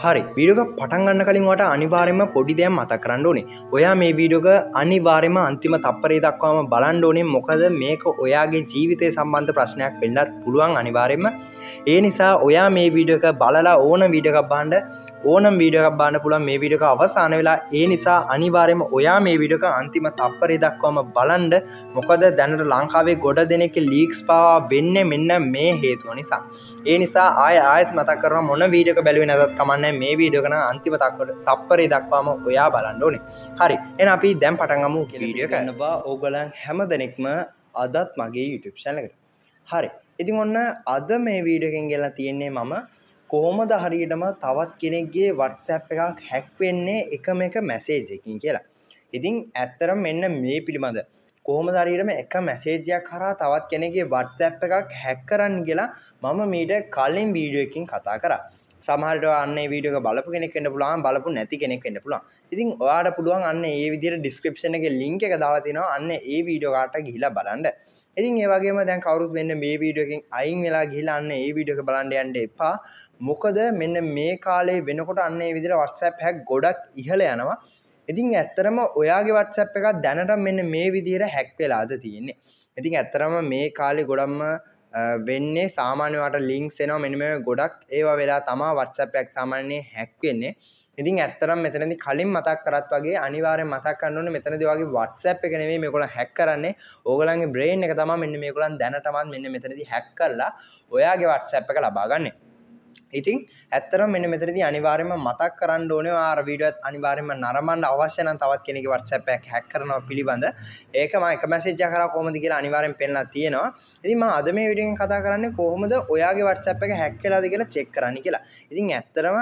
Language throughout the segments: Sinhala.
හරි වීඩියෝ එක පටන් ගන්න කලින් ඔයාලට අනිවාර්යයෙන්ම පොඩි දෙයක් මතක් කරන්න ඕනේ. ඔයා මේ වීඩියෝ එක අනිවාර්යයෙන්ම අන්තිම තප්පරේ දක්වාම බලන්න ඕනේ. මොකද මේක ඔයාගේ ජීවිතය සම්බන්ධ ප්‍රශ්නයක් වෙන්නත් පුළුවන් අනිවාර්යයෙන්ම. ඒ නිසා ඔයා මේ වීඩියෝ එක බලලා ඕන වීඩියෝ එකක් බලන්න ඕනම් වීඩියෝ එකක් බලන්න පුළුවන් මේ වීඩියෝ එක අවසාන වෙලා. ඒ නිසා අනිවාර්යයෙන්ම ඔයා මේ වීඩියෝ එක අන්තිම තප්පරේ දක්වාම බලන්න. මොකද දැනට ලංකාවේ ගොඩ දෙනෙක්ගේ ලීක්ස් පාවා වෙන්නේ මෙන්න මේ හේතුව නිසා. ඒ නිසා ආයෙත් මතක් කරනවා මොන වීඩියෝ එක බැලුවේ නැතත් කමන්නේ මේ වීඩියෝ එක නම් අන්තිම තප්පරේ දක්වාම ඔයා බලන්න ඕනේ. හරි. එහෙනම් අපි දැන් පටන් ගමු වීඩියෝ එක. ගන්නවා ඕගොල්ලන් හැම දෙනෙක්ම අදත් මගේ YouTube channel එකට. හරි. ඉතින් ඔන්න අද මේ වීඩියෝ එකෙන් ගෙනලා තියෙන්නේ මම කොහොමද හරියටම තවත් කෙනෙක්ගේ WhatsApp එකක් හැක් වෙන්නේ එකම එක මැසේජ් එකකින් කියලා. ඉතින් ඇත්තටම මෙන්න මේ පිළිබඳ කොහොමද හරියටම එක මැසේජ් එකක් කරා තවත් කෙනෙක්ගේ WhatsApp එකක් හැක් කරන්න කියලා මම මීට කලින් වීඩියෝ එකකින් කතා කරා. සමහරවිට අන්න මේ වීඩියෝ එක බලපු කෙනෙක් වෙන්න පුළුවන්, බලපු නැති කෙනෙක් වෙන්න පුළුවන්. ඉතින් ඔයාලට පුළුවන් අන්න ඒ විදිහට description එකේ link එක දාලා තිනවා. අන්න ඒ වීඩියෝ කාට ගිහිලා බලන්න. ඉතින් ඒ වගේම දැන් කවුරුත් මෙන්න මේ වීඩියෝ එකෙන් අයින් වෙලා ගිහිලා අන්න ඒ වීඩියෝ එක බලන්න යන්න එපා. මොකද මෙන්න මේ කාලේ වෙනකොට අන්න ඒ විදිහට WhatsApp හැක් ගොඩක් ඉහළ යනවා. ඉතින් ඇත්තටම ඔයාගේ WhatsApp එකක් දැනට මෙන්න මේ විදිහට හැක් වෙලාද තියෙන්නේ. ඉතින් ඇත්තටම මේ කාලේ ගොඩක්ම වෙන්නේ සාමාන්‍ය වට ලින්ක්ස් එනවා මෙන්න මේ ගොඩක් ඒවා වෙලා තමයි WhatsApp එකක් සාමාන්‍යයෙන් හැක් වෙන්නේ. ඉතින් ඇත්තටම මෙතනදී කලින් මතක් කරත් වගේ අනිවාර්යෙන් මතක් කරන්න ඕනේ මෙතනදී ඔයාගේ WhatsApp එක නෙමෙයි මේගොල්ලෝ හැක් කරන්නේ. ඕගොල්ලන්ගේ brain එක තමයි මෙන්න මේගොල්ලන් දැනටමත් මෙන්න මෙතනදී හැක් කරලා ඔයාගේ WhatsApp එක ලබා ගන්න. ඉතින් ඇත්තටම මෙන්න මෙතනදී අනිවාර්යයෙන්ම මතක් කරන්න ඕනේ ආර වීඩියෝත් අනිවාර්යයෙන්ම නරඹන්න අවශ්‍ය නම් තවත් කෙනෙක්ගේ WhatsApp එකක් හැක් කරනවා පිළිබඳ ඒක මම එක මැසේජ් එකක් කරා කොහොමද කියලා අනිවාර්යෙන් පෙන්නලා තියෙනවා. ඉතින් මම අද මේ වීඩියෝ එකෙන් කතා කරන්නේ කොහොමද ඔයාගේ WhatsApp එක හැක් වෙලාද කියලා චෙක් කරන්න කියලා. ඉතින් ඇත්තටම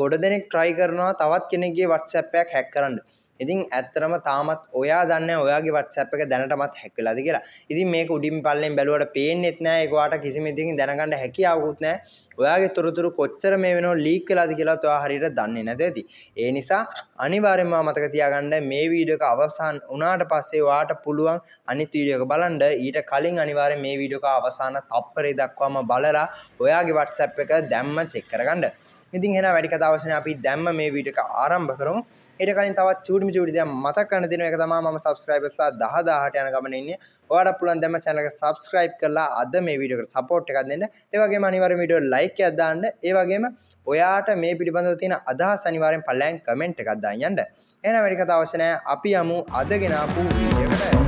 ගොඩ දෙනෙක් try කරනවා තවත් කෙනෙක්ගේ WhatsApp එකක් හැක් කරන්න. ඉතින් ඇත්තටම තාමත් ඔයා දන්නේ ඔයාගේ WhatsApp එක දැනටමත් හැක් වෙලාද කියලා. ඉතින් මේක උඩින් පල්ලෙන් බැලුවට පේන්නෙත් නෑ. ඒක ඔයාට කිසිම විදිහකින් දැනගන්න හැකියාවකුත් නෑ. ඔයාගේ තොරතුරු කොච්චර මේ වෙනව ලීක් වෙලාද කියලාත් ඔයා හරියට දන්නේ නැත ඇති. ඒ නිසා අනිවාර්යෙන්ම මතක තියාගන්න මේ වීඩියෝ එක අවසන් වුණාට පස්සේ ඔයාට පුළුවන් අනිත් වීඩියෝ එක බලන්න. ඊට කලින් අනිවාර්යෙන් මේ වීඩියෝ එක අවසාන තප්පරේ දක්වාම බලලා ඔයාගේ WhatsApp එක දැම්ම චෙක් කරගන්න. ඉතින් එහෙනම් වැඩි කතා අවශ්‍ය නැහැ. අපි දැම්ම මේ වීඩියෝ එක ආරම්භ කරමු. ඊට කලින් තවත් චූටි දෙයක් මතක් කරන්න දෙනවා. ඒක තමයි මම සබ්ස්ක්‍රයිබර්ස්ලා 10000ට යන ගමනේ ඉන්නේ. ඔයාලට පුළුවන් දැම්ම channel එක subscribe කරලා අද මේ වීඩියෝ එකට support එකක් දෙන්න. ඒ වගේම අනිවාර්යයෙන් වීඩියෝ like එකක් දාන්න. ඒ වගේම ඔයාට මේ පිළිබඳව තියෙන අදහස් අනිවාර්යෙන් පල්ලෙන් comment එකක් දාන්න යන්න. එහෙනම් වැඩි කතා අවශ්‍ය නැහැ. අපි යමු අදගෙන ආපු වීඩියෝ එකට.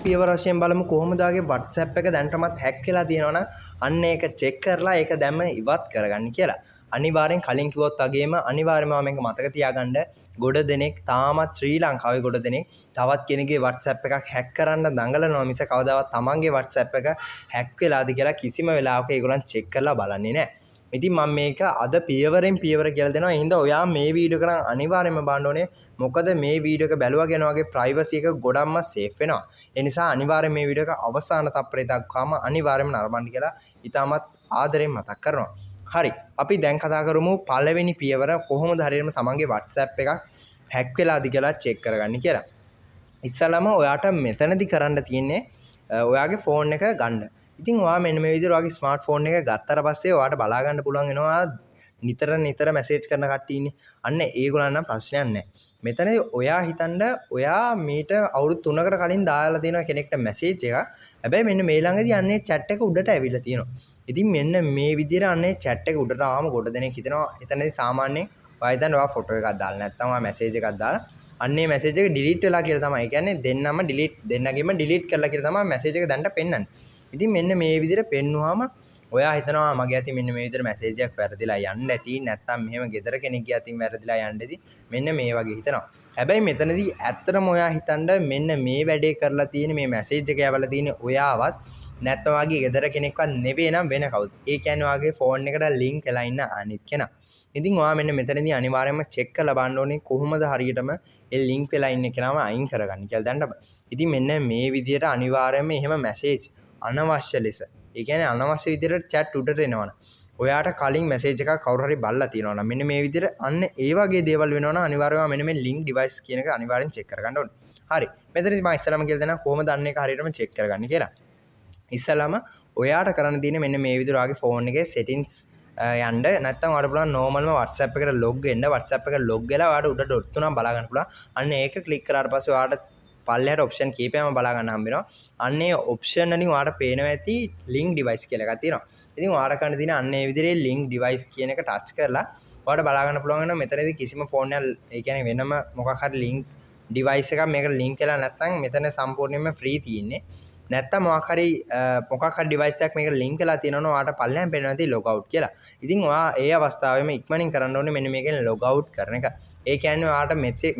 පියවර වශයෙන් බලමු කොහොමද ආගේ WhatsApp එක දැනටමත් හැක් වෙලා තියෙනවා නම් අන්න ඒක චෙක් කරලා ඒක දැම්ම ඉවත් කරගන්න කියලා. අනිවාර්යෙන් කලින් කිව්වොත් වගේම අනිවාර්යයෙන්ම මේක මතක තියාගන්න ගොඩ දෙනෙක් තාමත් ශ්‍රී ලංකාවේ ගොඩ දෙනෙක් තවත් කෙනෙක්ගේ WhatsApp එකක් හැක් කරන්න දඟලනවා මිස කවදාවත් තමන්ගේ WhatsApp එක හැක් වෙලාද කියලා කිසිම වෙලාවක ඒගොල්ලන් චෙක් කරලා බලන්නේ නැහැ. ඉතින් මම මේක අද පියවරෙන් පියවර කියලා දෙනවා. එහෙනම් ඔයා මේ වීඩියෝ එක නම් අනිවාර්යයෙන්ම බලන්න ඕනේ. මොකද මේ වීඩියෝ එක බැලුවා කියන වගේ ප්‍රයිවසි එක ගොඩක්ම සේෆ් වෙනවා. ඒ නිසා අනිවාර්යයෙන් මේ වීඩියෝ එක අවසාන තප්පරේ දක්වාම අනිවාර්යයෙන්ම නරඹන්න කියලා ඉතාමත් ආදරෙන් මතක් කරනවා. හරි. අපි දැන් කතා කරමු පළවෙනි පියවර කොහොමද හරියටම තමන්ගේ WhatsApp එකක් හැක් වෙලාද කියලා චෙක් කරගන්න කියලා. ඉස්සලම ඔයාට මෙතනදි කරන්න තියෙන්නේ ඔයාගේ ෆෝන් එක ගන්න. ඉතින් ඔයා මෙන්න මේ විදිහට ඔයාගේ ස්මාර්ට් ෆෝන් එක ගත්තට පස්සේ ඔයාට බලා ගන්න පුළුවන් වෙනවා නිතර මැසේජ් කරන කට්ටිය ඉන්නේ. අන්න ඒගොල්ලන් නම් ප්‍රශ්නයක් නැහැ. මෙතනදී ඔයා හිතන්න ඔයා මීට අවුරුදු 3කට කලින් දාලා තියෙන කෙනෙක්ට මැසේජ් එකක්. හැබැයි මෙන්න මේ ළඟදී අන්නේ chat එක උඩට ඇවිල්ලා තියෙනවා. ඉතින් මෙන්න මේ විදිහට අන්නේ chat එක උඩට ආවම ගොඩ දෙනෙක් හිතනවා එතනදී සාමාන්‍යයෙන් ඔයා හිතන්න ඔයා ෆොටෝ එකක් දාලා නැත්නම් ඔයා මැසේජ් එකක් දාලා අන්නේ මැසේජ් එක delete වෙලා කියලා තමයි. ඒ කියන්නේ දෙන්නගෙම delete කරලා කියලා තමයි මැසේජ් එක දැන්ට පෙන්වන්නේ. ඉතින් මෙන්න මේ විදිහට පෙන්වුවාම ඔයා හිතනවා මගේ අතින් මෙන්න මේ විදිහට මැසේජ් එකක් වැරදිලා යන්න ඇති නැත්නම් මෙහෙම ගෙදර කෙනෙක්ගේ අතින් වැරදිලා යන්න ඇති මෙන්න මේ වගේ හිතනවා. හැබැයි මෙතනදී ඇත්තටම ඔයා හිතන්න මෙන්න මේ වැඩේ කරලා තියෙන මේ මැසේජ් එක යවලා තියෙන ඔයාවත් නැත්නම් වාගේ ගෙදර කෙනෙක්වත් නෙවෙයි නම් වෙන කවුද? ඒ කියන්නේ වාගේ ෆෝන් එකට ලින්ක් වෙලා ඉන්න අනිත් කෙනා. ඉතින් ඔයා මෙන්න මෙතනදී අනිවාර්යයෙන්ම චෙක් කරලා බලන්න ඕනේ කොහොමද හරියටම ඒ ලින්ක් වෙලා ඉන්න කෙනාම අයින් කරගන්න කියලා දැන්නම. ඉතින් මෙන්න මේ විදිහට අනිවාර්යයෙන්ම එහෙම මැසේජ් අනවශ්‍ය ලෙස ඒ කියන්නේ අනවශ්‍ය විදිහට chat උඩට එනවනේ ඔයාට කලින් මැසේජ් එකක් කවුරු හරි බලලා තියෙනවා නම් මෙන්න මේ විදිහට අන්න ඒ වගේ දේවල් වෙනවා නම් අනිවාර්යයෙන්ම මෙන්න මේ link device කියන එක අනිවාර්යෙන් check කරගන්න ඕනේ. හරි. මෙතනදී මම ඉස්සෙල්ලාම කියලා දෙනවා කොහොමද අන්න ඒක හරියටම check කරගන්නේ කියලා. ඉස්සෙල්ලාම ඔයාට කරන්න තියෙන්නේ මෙන්න මේ විදිහට ඔයාගේ phone එකේ settings යන්න නැත්නම් ඔයාලට පුළුවන් normalම WhatsApp එකට log වෙන්න. WhatsApp එකට log වෙලා ඔයාලට උඩ dot තුනක් බලා ගන්න පුළුවන්. අන්න ඒක click කරාට පස්සේ ඔයාලට පල්ලෙහාට ඔප්ෂන් කීපයක්ම බලා ගන්න හම්බ වෙනවා. අන්න ඒ ඔප්ෂන් වලින් ඔයාලට පේනවා ඇති link device කියලා එකක් තියෙනවා. ඉතින් ඔයාලට කරන්න තියෙන අන්න ඒ විදිහේ link device කියන එක touch කරලා ඔයාලට බලා ගන්න පුළුවන් වෙනවා මෙතනදී කිසිම ෆෝන් එකක් ඒ කියන්නේ වෙනම මොකක් හරි link device එකක් මේකට link වෙලා නැත්නම් මෙතන සම්පූර්ණයෙන්ම free තියෙන්නේ. නැත්තම් මොකක් හරි device එකක් මේකට link වෙලා තියෙනවනේ ඔයාලට පල්ලෙහාන් පේනවා තියෙන්නේ log out කියලා. ඉතින් ඔයා ඒ අවස්ථාවේම ඉක්මනින් කරන්න ඕනේ මෙන්න මේකෙන් log out කරන එක. ඒ කියන්නේ ඔයාට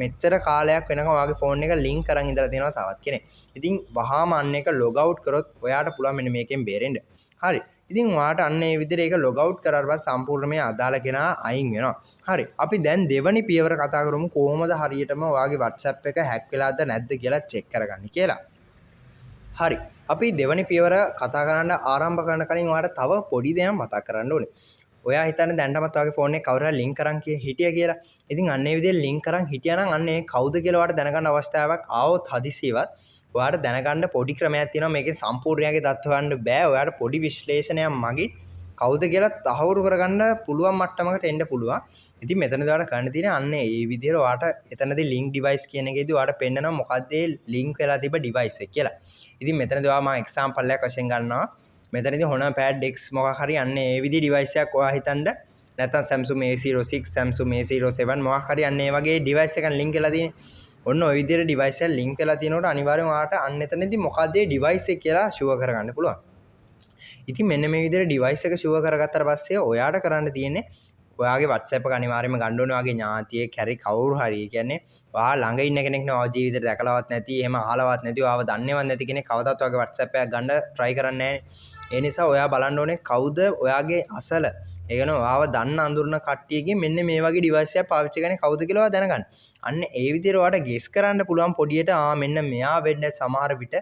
මෙච්චර කාලයක් වෙනකම් ඔයාගේ ෆෝන් එක link කරන් ඉඳලා තියෙනවා තවත් කෙනෙක්. ඉතින් වහාම අන්න එක log out කරොත් ඔයාට පුළුවන් මෙන්න මේකෙන් බේරෙන්න. හරි. ඉතින් ඔයාට අන්න ඒ විදිහට ඒක log out කරාට පස්සේ සම්පූර්ණ මේ අදාළ කෙනා අයින් වෙනවා. හරි. අපි දැන් දෙවනි පියවර කතා කරමු කොහොමද හරියටම ඔයාගේ WhatsApp එක hack වෙලාද නැද්ද කියලා check කරගන්න කියලා. හරි. අපි දෙවනි පියවර කතා කරන්න ආරම්භ කරන කලින් ඔයාලට තව පොඩි දෙයක් මතක් කරන්න ඕනේ. ඔයා හිතන්නේ දැන්ටමත් ඔයාගේ ෆෝන් එක කවුරු හරි ලින්ක් කරන් හිටියා කියලා. ඉතින් අන්න ඒ විදිහට ලින්ක් කරන් හිටියා නම් අන්න ඒ කවුද කියලා ඔයාලට දැනගන්න අවස්ථාවක් ආවොත් හදිසියවත් ඔයාලට දැනගන්න පොඩි ක්‍රමයක් තියෙනවා. මේකේ සම්පූර්ණයාගේ දත් හොයන්න බෑ. ඔයාලට පොඩි විශ්ලේෂණයක් මගින් කවුද කියලා තහවුරු කරගන්න පුළුවන් මට්ටමකට එන්න පුළුවන්. ඉතින් මෙතනදී ඔයාලට කරන්න තියෙන්නේ අන්න ඒ විදිහට ඔයාලට එතනදී link device කියන එකේදී ඔයාලට පෙන්නනවා මොකද්ද ඒ link වෙලා තිබ්බ device එක කියලා. ඉතින් මෙතනදී ඔයා මම example එකක් වශයෙන් ගන්නවා. මෙතනදී Honor Pad X මොකක් හරි අන්න ඒ විදිහේ device එකක් ඔයා හිතන්න නැත්නම් Samsung A06 Samsung A07 මොකක් හරි අන්න ඒ වගේ device එකක් link වෙලා තියෙන්නේ. ඔන්න ඔය විදිහට device එක link වෙලා තියෙනකොට අනිවාර්යෙන් ඔයාට අන්න එතනදී මොකද්ද ඒ device එක කියලා sure කරගන්න පුළුවන්. ඉතින් මෙන්න මේ විදිහට device එක sure කරගත්තාට පස්සේ ඔයාට කරන්න තියෙන්නේ ඔයාගේ WhatsApp එක අනිවාර්යයෙන්ම ගන්න ඕනේ ඔයාගේ ඥාතියෙක් හැරි කවුරු හරි. ඒ කියන්නේ ඔයා ළඟ ඉන්න කෙනෙක් නේ ඔය ජීවිතේට දැකලවත් නැති, එහෙම අහලවත් නැති, ඔයාව දන්නේවත් නැති කෙනෙක් කවදාවත් ඔයාගේ WhatsApp එකක් ගන්න try කරන්නේ නැහැ. ඒ නිසා ඔයා බලන්න ඕනේ කවුද ඔයාගේ අසල. ඒ කියන්නේ ඔයාව දන්න අඳුරන කට්ටියකින් මෙන්න මේ වගේ device එකක් පාවිච්චි කරන්නේ කවුද කියලා ඔයා දැනගන්න. අන්න ඒ විදිහට ඔයාට guess කරන්න පුළුවන් පොඩියට මෙන්න මෙයා වෙන්න සමහර විට.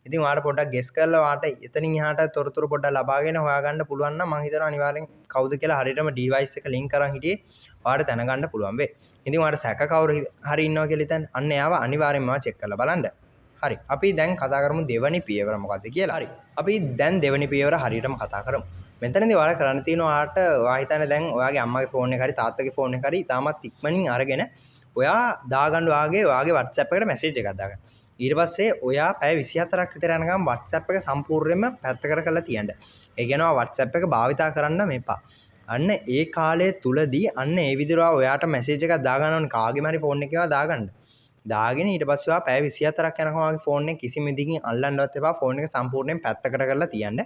ඉතින් ඔයාට පොඩ්ඩක් guess කරලා ඔයාට එතනින් එහාට තොරතුරු පොඩ්ඩක් ලබාගෙන හොයාගන්න පුළුවන් නම් මම හිතනවා අනිවාර්යෙන් කවුද කියලා හරියටම device එක link කරන් හිටියේ ඔයාට දැනගන්න පුළුවන් වෙයි. ඉතින් ඔයාට සැක කවුරු හරි ඉන්නවා කියලා හිතන්න අන්න එයාව අනිවාර්යෙන්ම check කරලා බලන්න. හරි. අපි දැන් කතා කරමු දෙවනි පියවර මොකක්ද කියලා. හරි. අපි දැන් දෙවනි පියවර හරියටම කතා කරමු. මෙතනදී ඔයාලා කරන්න තියෙනවා ඔයාට ඔයා හිතන්නේ දැන් ඔයාගේ අම්මගේ ෆෝන් එක හරි තාත්තගේ ෆෝන් එක හරි තාමත් ඉක්මනින් අරගෙන ඔයා දාගන්න ඔයාගේ WhatsApp එකට message එකක් දාගන්න. ඊට පස්සේ ඔයා පැය 24ක් විතර යනකම් WhatsApp එක සම්පූර්ණයෙන්ම පැත්තකට කරලා තියන්න. ඒ කියනවා WhatsApp එක භාවිතා කරන්න මෙපා. අන්න ඒ කාලය තුලදී අන්න ඒ විදිහට ඔයාට මැසේජ් එකක් දාගන්න ඕනේ කාගේම හරි ෆෝන් එකේවා දාගන්න. දාගෙන ඊට පස්සේ ඔයා පැය 24ක් යනකම් ඔයාගේ ෆෝන් එක කිසිම විදිහකින් අල්ලන්නවත් එපා. ෆෝන් එක සම්පූර්ණයෙන් පැත්තකට කරලා තියන්න.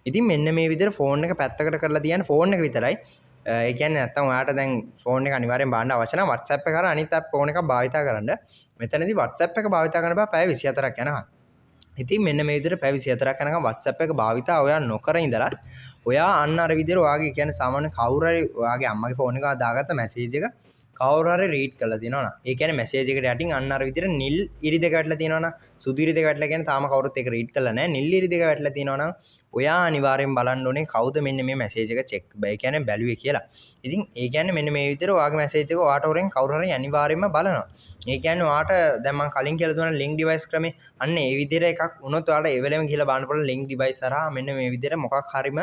ඉතින් මෙන්න මේ විදිහට ෆෝන් එක පැත්තකට කරලා තියන්න ෆෝන් එක විතරයි. ඒ කියන්නේ නැත්තම් ඔයාට දැන් ෆෝන් එක අනිවාර්යෙන් බලන්න අවශ්‍ය නැහැ. WhatsApp එක කරා අනිත් ෆෝන් එකක් භාවිතා කරන්න. මෙතනදී WhatsApp එක භාවිතා කරන්න බෑ පැය 24ක් යනකම්. ඉතින් මෙන්න මේ විදිහට පැය 24ක් යනකම් WhatsApp එක භාවිතා ඔයා නොකර ඉඳලා ඔයා අන්න අර විදිහට ඔයාගේ කියන්නේ සාමාන්‍ය කවුරු හරි ඔයාගේ අම්මගේ ෆෝන් එක දාගත්ත මැසේජ් එක කවුරු හරි රීඩ් කරලා තියෙනවා නම් ඒ කියන්නේ මැසේජ් එකට යටින් අන්න අර විදිහට නිල් ඉරි දෙක වැටලා තියෙනවා නම් සුදු ඉරි දෙක වැටලා කියන්නේ තාම කවුරුත් ඒක රීඩ් කරලා නැහැ නිල් ඉරි දෙක වැටලා තියෙනවා නම් ඔයා අනිවාර්යෙන් බලන්න ඕනේ කවුද මෙන්න මේ මැසේජ් එක චෙක් ඒ කියන්නේ බැලුවේ කියලා. ඉතින් ඒ කියන්නේ මෙන්න මේ විදිහට ඔයාගේ මැසේජ් එක ඔයාට හොරෙන් කවුරු හරි අනිවාර්යෙන්ම බලනවා. ඒ කියන්නේ ඔයාට දැන් මම කලින් කියලා දුන්නා link device ක්‍රමේ අන්න ඒ විදිහට එකක් වුණොත් ඔයාට ඒ වෙලෙම ගිහලා බලන්න පුළුවන් link device හරහා මෙන්න මේ විදිහට මොකක් හරිම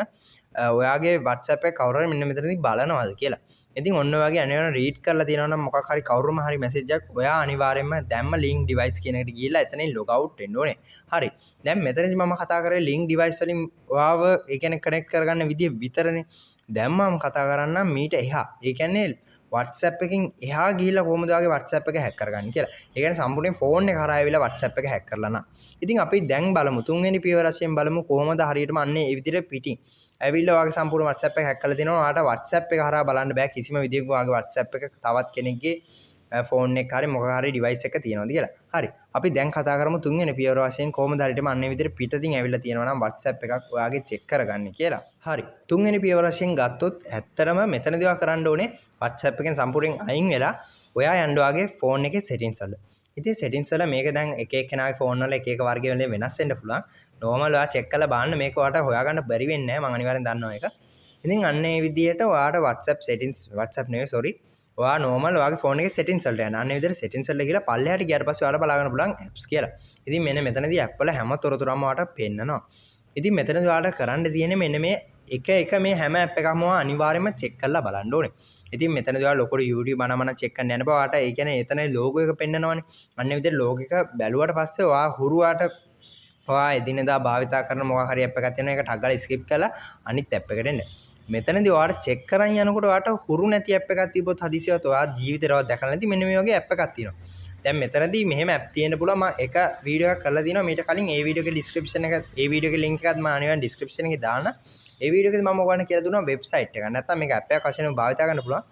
ඔයාගේ WhatsApp එක කවුරු හරි මෙන්න මෙතනදී බලනවාද කියලා. ඉතින් ඔන්න ඔයගේ අනිවාර්යෙන් රීඩ් කරලා තියෙනවා නම් මොකක් හරි කවුරුම හරි මැසේජ් එකක් ඔයා අනිවාර්යෙන්ම දැම්ම link device කියන එකට ගිහිල්ලා එතනින් log out වෙන්න ඕනේ. හරි. දැන් මෙතනදී මම කතා කරේ link device වලින් ඔයාව ඒ කියන්නේ connect කරගන්න විදිය විතරනේ. දැන් මම කතා කරන්නම් මීට එහා. ඒ කියන්නේ WhatsApp එකකින් එහා ගිහිල්ලා කොහොමද ඔයාගේ WhatsApp එක hack කරගන්නේ කියලා. ඒ කියන්නේ සම්පූර්ණයෙන් ෆෝන් එක හරහා ආවිලා WhatsApp එක hack කරලා නා. ඉතින් අපි දැන් බලමු තුන්වෙනි පියවර වශයෙන් බලමු කොහොමද හරියටම අන්නේ මේ විදිහට පිටින් ඇවිල්ලා ඔයාගේ සම්පූර්ණ WhatsApp එක hack කරලා තිනවා. ඔයාට WhatsApp එක හරහා බලන්න බෑ කිසිම විදිහකින් ඔයාගේ WhatsApp එක තවත් කෙනෙක්ගේ ෆෝන් එක හරි මොකක් හරි device එක තියෙනවද කියලා. හරි. අපි දැන් කතා කරමු තුන්වෙනි පියවර වශයෙන් කොහොමද හරියටම අන්නේ විදිහට පිටින් ඇවිල්ලා තියෙනවා නම් WhatsApp එකක් ඔයාගේ check කරගන්නේ කියලා. හරි. තුන්වෙනි පියවර වශයෙන් ගත්තොත් ඇත්තටම මෙතනදී ඔයා කරන්න ඕනේ WhatsApp එකෙන් සම්පූර්ණයෙන් අයින් වෙලා ඔයා යන්න ඔයාගේ ෆෝන් එකේ settings වල. ඉතින් settings වල මේක දැන් එක එක්කෙනාගේ ෆෝන් වල එක එක වර්ග වලින් වෙනස් වෙන්න පුළුවන්. normal ඔයා check කරලා බලන්න මේක ඔයාට හොයාගන්න බැරි වෙන්නේ නැහැ. මම අනිවාර්යෙන් දන්නවා ඒක. ඉතින් අන්න ඒ විදිහට ඔයාට WhatsApp settings WhatsApp නෙවෙයි sorry ඔයා normal ඔයාගේ phone එකේ settings වලට යන්න. අන්න ඒ විදිහට settings වලට ගිහලා පල්ලෙහාට ගියාට පස්සේ ඔයාලා බලා ගන්න පුළුවන් apps කියලා. ඉතින් මෙන්න මෙතනදී app වල හැම තොරතුරක්ම ඔයාලට පෙන්නනවා. ඉතින් මෙතනදී ඔයාලට කරන්න තියෙන්නේ මෙන්න මේ එක මේ හැම app එකක්ම ඔයා අනිවාර්යයෙන්ම check කරලා බලන්න ඕනේ. ඉතින් මෙතනදී ඔයාලා ලොකු YouTube මනමන check කරන්න යන බව ඔයාට ඒ කියන්නේ එතන logo එක පෙන්නනවනේ. අන්න ඒ විදිහට logo එක බැලුවට පස්සේ ඔයා හුරුවාට ඔයා එදිනෙදා භාවිතා කරන මොකක් හරි app එකක් තියෙනවා ඒක ටග් ගාලා skip කරලා අනිත් app එකට එන්න. මෙතනදී ඔයාට check කරන් යනකොට ඔයාට හුරු නැති app එකක් තිබ්බොත් හදිසියවත් ඔයා ජීවිතේවත් දැකලා නැති මෙන්න මේ වගේ app එකක් තියෙනවා. දැන් මෙතනදී මෙහෙම app තියෙන්න පුළුවන් මම එක වීඩියෝ එකක් කරලා දිනවා මීට කලින් ඒ වීඩියෝ එකේ description එක ඒ වීඩියෝ එකේ link එකත් මම අනිවාර්යෙන් description එකේ දාන්න. ඒ වීඩියෝ එකේ මම ඔයගොල්ලන්ට කියලා දුන්නා website එක. නැත්තම් මේක app එකක් වශයෙන් භාවිතා කරන්න පුළුවන්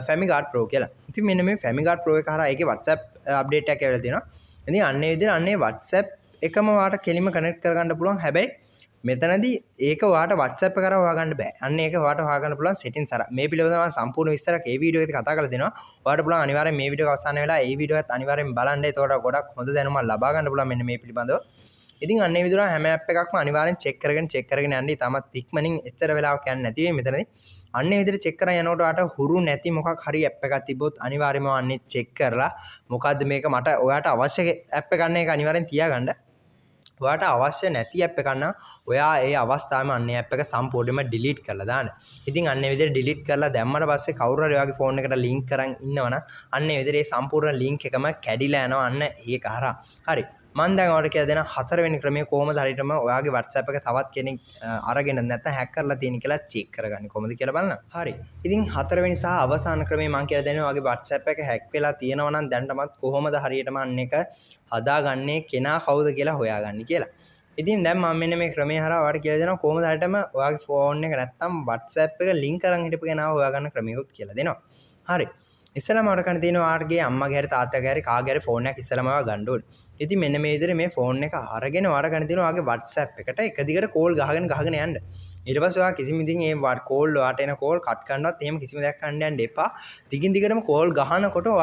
FamiGuard Pro කියලා. ඉතින් මෙන්න මේ FamiGuard Pro එක හරහා ඒකේ WhatsApp update එකක් ඇවිල්ලා තියෙනවා. ඉතින් අන්න ඒ විදිහට අන්න ඒ WhatsApp එකම ඔයාට කෙලිම කනෙක්ට් කරගන්න පුළුවන්. හැබැයි මෙතනදී ඒක ඔයාට WhatsApp එක කරා හොයාගන්න බෑ. අන්න ඒක ඔයාට හොයාගන්න පුළුවන් settings අර. මේ පිළිබඳව මම සම්පූර්ණ විස්තරයක් ඒ වීඩියෝ එකේ කතා කරලා දෙනවා. ඔයාට පුළුවන් අනිවාර්යෙන් මේ වීඩියෝ එක අවසන් වෙලා ඒ වීඩියෝ එකත් අනිවාර්යෙන් බලන්න. ඒතකොට ගොඩක් හොඳ දැනුමක් ලබා ගන්න පුළුවන් මෙන්න මේ පිළිබඳව. ඉතින් අන්න ඒ විදිහට හැම app එකක්ම අනිවාර්යෙන් check කරගෙන යන්න. ඊටමත් ඉක්මනින් එච්චර වෙලාවක් යන්නේ නැති වෙයි මෙතනදී. අන්න ඒ විදිහට check කරන් යනකොට ඔයාට හුරු නැති මොකක් හරි app එකක් තිබ්බොත් අනිවාර්යයෙන්ම අන්නේ check කරලා මොකද්ද මේක මට ඔයාට අවශ්‍ය app එකක් ගන්න එක අනිවාර්යෙන් තියාගන්න. ඔයාට අවශ්‍ය නැති app එකක් නම් ඔයා ඒ අවස්ථාවේම අන්නේ app එක සම්පූර්ණයෙන්ම delete කරලා දාන්න. ඉතින් අන්න ඒ විදිහට delete කරලා දැම්මට පස්සේ කවුරු හරි ඔයාගේ phone එකට link කරන් ඉන්නවනම් අන්න ඒ විදිහට ඒ සම්පූර්ණ link එකම කැඩිලා යනවා අන්න ඒක හරහා. හරි. මම දැන් ඔයාලට කියලා දෙන හතරවෙනි ක්‍රමය කොහොමද හරියටම ඔයාගේ WhatsApp එක තවත් කෙනෙක් අරගෙන නැත්නම් hack කරලා තියෙන කියලා check කරගන්නේ කොහොමද කියලා බලන්න. හරි. ඉතින් හතරවෙනි සහ අවසාන ක්‍රමය මම කියලා දෙනවා ඔයාගේ WhatsApp එක hack වෙලා තියෙනවා නම් දැන්ටමත් කොහොමද හරියටම අන්න එක හදාගන්නේ කෙනා කවුද කියලා හොයාගන්න කියලා. ඉතින් දැන් මම මෙන්න මේ ක්‍රමය හරහා ඔයාලට කියලා දෙනවා කොහොමද හරියටම ඔයාගේ phone එක නැත්නම් WhatsApp එක link කරන් හිටපු කෙනා හොයාගන්න ක්‍රමයකුත් කියලා දෙනවා. හරි. ඉස්සෙල්ලාම ඔයාලට කරන්න තියෙනවා ඔයාගේ අම්මගේ හරි තාත්තගේ හරි කාගේ හරි ෆෝන් එකක් ඉස්සෙල්ලාම ඔයා ගන්න ඕනේ. ඉතින් මෙන්න මේ විදිහට මේ ෆෝන් එක අරගෙන ඔයාලට කරන්න තියෙනවා ඔයාගේ WhatsApp එකට එක දිගට කෝල් ගහගෙන යන්න. ඊට පස්සේ ඔයා කිසිම ඉතින් මේ කෝල් ඔයාට එන කෝල් කට් කරනවත් එහෙම කිසිම දෙයක් කරන්න යන්න එපා. දිගින් දිගටම කෝල් ගහනකොට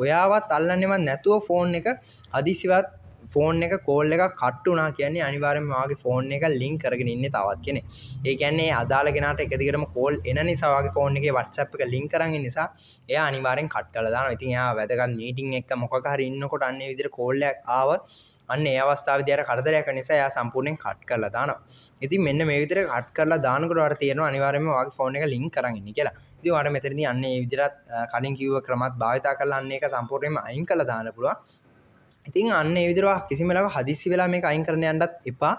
ඔයාවත් අල්ලන්නේවත් නැතුව ෆෝන් එක හදිසියවත් ෆෝන් එක කෝල් එකක් කට් වුණා කියන්නේ අනිවාර්යෙන්ම ඔයාගේ ෆෝන් එක ලින්ක් කරගෙන ඉන්නේ තවත් කෙනෙක්. ඒ කියන්නේ අදාළ කෙනාට එක දිගටම කෝල් එන නිසා ඔයාගේ ෆෝන් එකේ WhatsApp එක ලින්ක් කරන් ඉන්න නිසා එයා අනිවාර්යෙන් කට් කරලා දානවා. ඉතින් එයා වැදගත් මීටින් එකක මොකක් හරි ඉන්නකොට අන්න ඒ විදිහට කෝල් එකක් ආවොත් අන්න ඒ අවස්ථාවේදී අර කරදරයක් නිසා එයා සම්පූර්ණයෙන් කට් කරලා දානවා. ඉතින් මෙන්න මේ විදිහට කට් කරලා දානකොට ඔයාලට තේරෙනවා අනිවාර්යෙන්ම ඔයාගේ ෆෝන් එක ලින්ක් කරන් ඉන්නේ කියලා. ඉතින් ඔයාලට මෙතනදී අන්න ඒ විදිහට කලින් කිව්ව ක්‍රමත් භාවිතා කරලා අන්න ඒක සම්පූර්ණයෙන්ම අයින් කරලා දාන්න පුළුවන්. ඉතින් අන්න ඒ විදිහට කිසිම වෙලාවක හදිස්සි වෙලා මේක අයින් කරන්න යන්නත් එපා.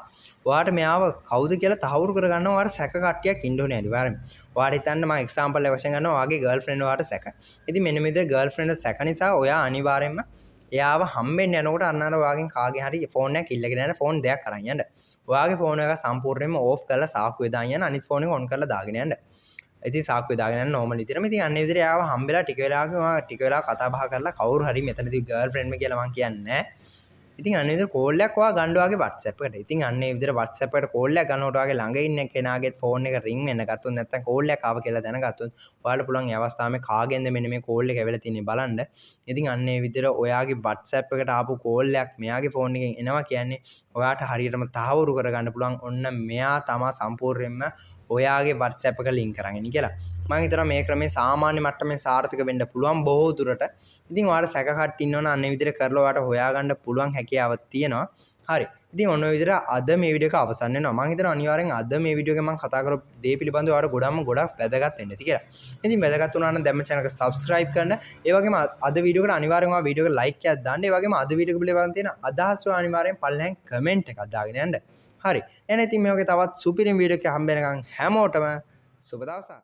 ඔයාට මෙයාව කවුද කියලා තහවුරු කරගන්න ඔයාට සැක කට්ටියක් ඉන්න ඕනේ අනිවාර්යයෙන්. ඔයාට හිතන්න මම එක්සැම්පල් එක වශයෙන් ගන්නවා ඔයාගේ ගර්ල්ෆ්‍රෙන්ඩ් ඔයාට සැක. ඉතින් මෙන්න මේ විදිහට ගර්ල්ෆ්‍රෙන්ඩ් සැක නිසා ඔයා අනිවාර්යයෙන්ම එයාව හම්බෙන්න යනකොට අන්න අර ඔයාගෙන් කාගේ හරි ෆෝන් එකක් ඉල්ලගෙන යන ෆෝන් දෙයක් අරන් යන්න. ඔයාගේ ෆෝන් එක සම්පූර්ණයෙන්ම ඕෆ් කරලා සාක්කුවේ දාන් යන අනිත් ෆෝන් එක ඔන් කරලා දාගෙන යන්න. ඉතින් සාක්කුවේ දාගෙන යන නෝමල් විදිහටම ඉතින් අන්න ඒ විදිහට එයාව හම්බෙලා ටික වෙලාවකින් ඔයා ටික වෙලාවක් කතා බහ කරලා කවුරු හරි මෙතනදී ගර්ල්ෆ්‍රෙන්ඩ් කියලා මම කියන්නේ නැහැ. ඉතින් අන්න ඒ විදිහට කෝල් එකක් ඔයා ගන්න ඔයාගේ WhatsApp එකට. ඉතින් අන්න ඒ විදිහට WhatsApp එකට කෝල් එකක් ගන්නකොට ඔයාගේ ළඟ ඉන්න කෙනාගේ ෆෝන් එක රින් වෙන්න ගත්තොත් නැත්නම් කෝල් එකක් ආව කියලා දැනගත්තොත් ඔයාලට පුළුවන් ඒ අවස්ථාවේ කාගෙන්ද මෙන්න මේ කෝල් එක ඇවිල්ලා තියෙන්නේ බලන්න. ඉතින් අන්න ඒ විදිහට ඔයාගේ WhatsApp එකට ආපු කෝල් එකක් මෙයාගේ ෆෝන් එකෙන් එනවා කියන්නේ ඔයාට හරියටම තහවුරු කරගන්න පුළුවන් ඔන්න මෙයා තමයි සම්පූර්ණයෙන්ම ඔයාගේ WhatsApp එක ලින්ක් කරගෙන ඉන්නේ කියලා. මම හිතනවා මේ ක්‍රමේ සාමාන්‍ය මට්ටමේ සාර්ථක වෙන්න පුළුවන් බොහෝ දුරට. ඉතින් ඔයාලා සැක කට්ටි ඉන්නවනම් අන්න ඒ විදිහට කරලා ඔයාට හොයාගන්න පුළුවන් හැකියාවක් තියෙනවා. හරි. ඉතින් ඔන්න ඔය විදිහට අද මේ වීඩියෝ එක අවසන් වෙනවා. මම හිතනවා අනිවාර්යෙන් අද මේ වීඩියෝ එකේ මම කතා කරපු දේ පිළිබඳව ඔයාලට ගොඩක් වැදගත් වෙන්න ඇති කියලා. ඉතින් වැදගත් වුණා නම් දැම්ම channel එක subscribe කරන්න. ඒ වගේම අද වීඩියෝ එකට අනිවාර්යෙන් ඔයා වීඩියෝ එක like එකක් දාන්න. ඒ වගේම අද වීඩියෝ එක පිළිබඳව තියෙන අදහස් ඔයා අනිවාර්යෙන් පල්ලෙහෙන් comment එකක් දාගෙන යන්න. හරි. එහෙනම් ඉතින් මේ වගේ තවත් සුපිරිම වීඩියෝ එකක් හම්බ වෙනකන් හැමෝටම සුබ දවසක්.